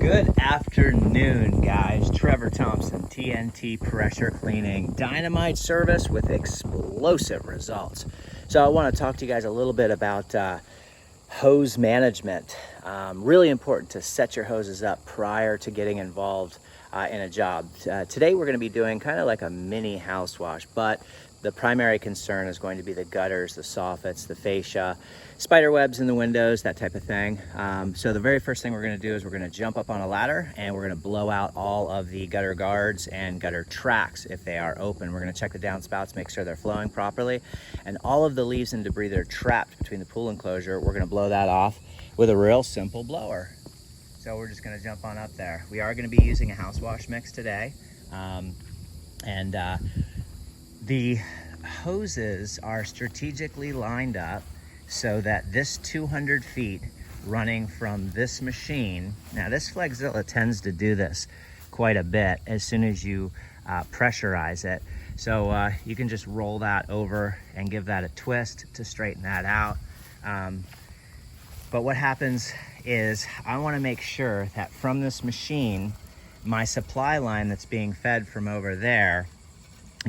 Good afternoon, guys. Trevor Thompson, TNT Pressure Cleaning, dynamite service with explosive results. So I want to talk to you guys a little bit about hose management. Really important to set your hoses up prior to getting involved in a job. Today we're going to be doing kind of like a mini house wash, but the primary concern is going to be the gutters, the soffits, the fascia, spider webs in the windows, that type of thing. So the very first thing we're going to do is we're going to jump up on a ladder and we're going to blow out all of the gutter guards and gutter tracks if they are open. We're going to check the downspouts, make sure they're flowing properly, and all of the leaves and debris that are trapped between the pool enclosure, we're going to blow that off with a real simple blower. So we're just going to jump on up there. We are going to be using a house wash mix today. The hoses are strategically lined up so that this 200 feet running from this machine, now this Flexzilla tends to do this quite a bit as soon as you pressurize it. So you can just roll that over and give that a twist to straighten that out. But what happens is I want to make sure that from this machine, my supply line that's being fed from over there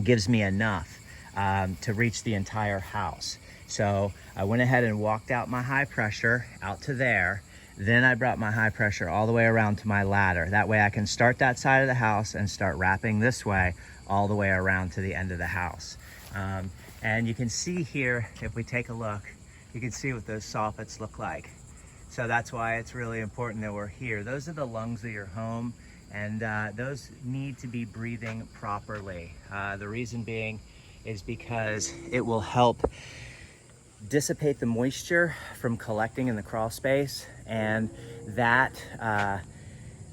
gives me enough to reach the entire house. So I went ahead and walked out my high pressure out to there. Then I brought my high pressure all the way around to my ladder. That way I can start that side of the house and start wrapping this way all the way around to the end of the house. And you can see here, if we take a look, you can see what those soffits look like. So that's why it's really important that we're here. Those are the lungs of your home, and those need to be breathing properly. The reason being is because it will help dissipate the moisture from collecting in the crawl space, and that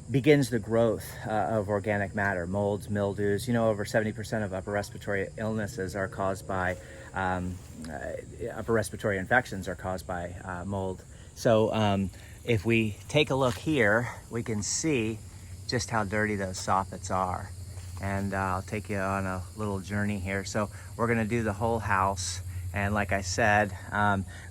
begins the growth of organic matter, molds, mildews. You know, over 70% of upper respiratory illnesses are caused by, upper respiratory infections are caused by mold. So if we take a look here, we can see just how dirty those soffits are. And I'll take you on a little journey here. So we're gonna do the whole house. And like I said,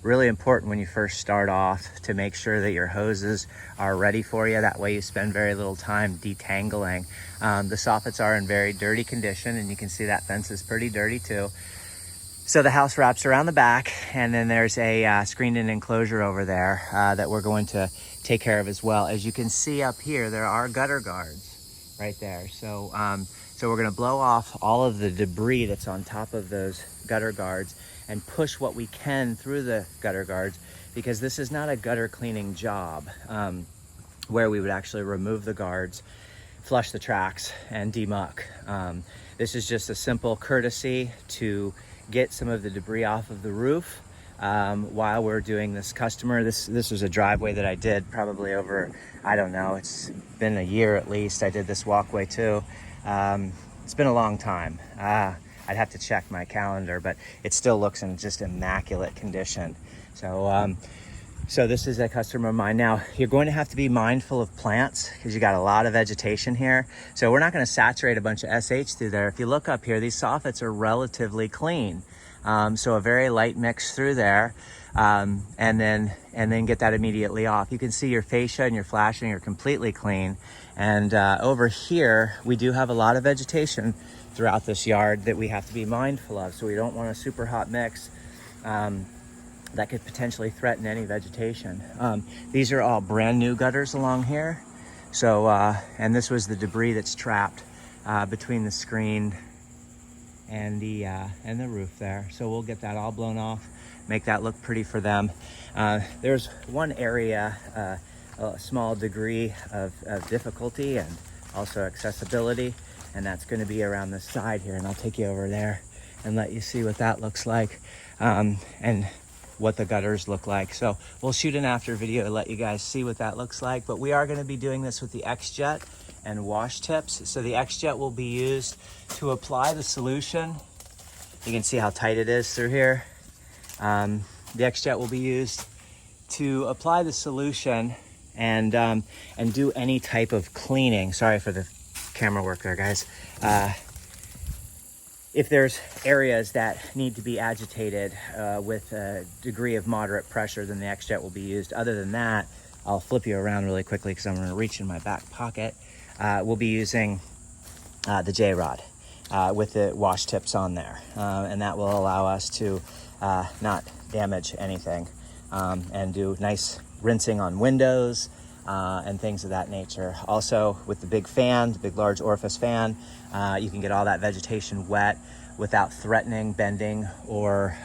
really important when you first start off to make sure that your hoses are ready for you. That way you spend very little time detangling. The soffits are in very dirty condition, and you can see that fence is pretty dirty too. So the house wraps around the back, and then there's a screened-in enclosure over there that we're going to take care of as well. As you can see up here, there are gutter guards right there. So, so we're gonna blow off all of the debris that's on top of those gutter guards and push what we can through the gutter guards, because this is not a gutter cleaning job where we would actually remove the guards, flush the tracks, and demuck. This is just a simple courtesy to get some of the debris off of the roof while we're doing this customer. This was a driveway that I did probably over, I don't know, it's been a year at least. I did this walkway too. It's been a long time. I'd have to check my calendar, but it still looks in just immaculate condition. So, so this is a customer of mine. Now, you're going to have to be mindful of plants because you got a lot of vegetation here. So we're not going to saturate a bunch of SH through there. If you look up here, these soffits are relatively clean. So a very light mix through there, and then get that immediately off. You can see your fascia and your flashing are completely clean. And over here, we do have a lot of vegetation throughout this yard that we have to be mindful of. So we don't want a super hot mix that could potentially threaten any vegetation. These are all brand new gutters along here. So, and this was the debris that's trapped between the screen and the roof there. So we'll get that all blown off, make that look pretty for them. There's one area, a small degree of difficulty and also accessibility, and that's going to be around the side here. And I'll take you over there and let you see what that looks like, and what the gutters look like. So we'll shoot an after video to let you guys see what that looks like. But we are going to be doing this with the X-Jet and wash tips. So the X-Jet will be used to apply the solution. You can see how tight it is through here. The X-Jet will be used to apply the solution and do any type of cleaning. Sorry for the camera work there, guys. If there's areas that need to be agitated with a degree of moderate pressure, then the X-Jet will be used. Other than that, I'll flip you around really quickly because I'm going to reach in my back pocket. We'll be using the J-rod with the wash tips on there, and that will allow us to not damage anything, and do nice rinsing on windows and things of that nature. Also, with the big fan, the big large orifice fan, you can get all that vegetation wet without threatening, bending, or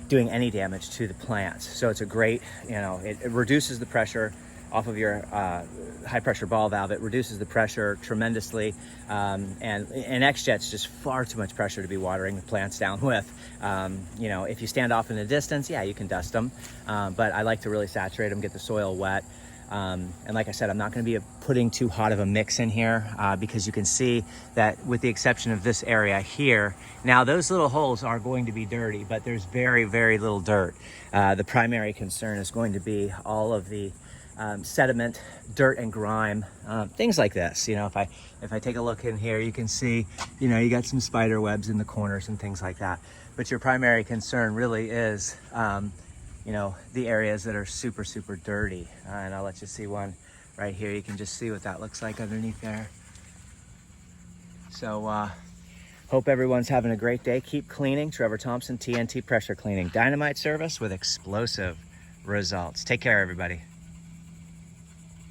doing any damage to the plants. So it's a great, it reduces the pressure off of your high pressure ball valve. It reduces the pressure tremendously, and X-Jet's just far too much pressure to be watering the plants down with. If you stand off in the distance, yeah, you can dust them, but I like to really saturate them, get the soil wet. And like I said, I'm not going to be putting too hot of a mix in here, because you can see that with the exception of this area here, now those little holes are going to be dirty, but there's very, very little dirt. The primary concern is going to be all of the sediment, dirt and grime, things like this. If I take a look in here, you can see, you got some spider webs in the corners and things like that. But your primary concern really is, the areas that are super, super dirty. And I'll let you see one right here. You can just see what that looks like underneath there. So hope everyone's having a great day. Keep cleaning. Trevor Thompson, TNT Pressure Cleaning. Dynamite service with explosive results. Take care, everybody.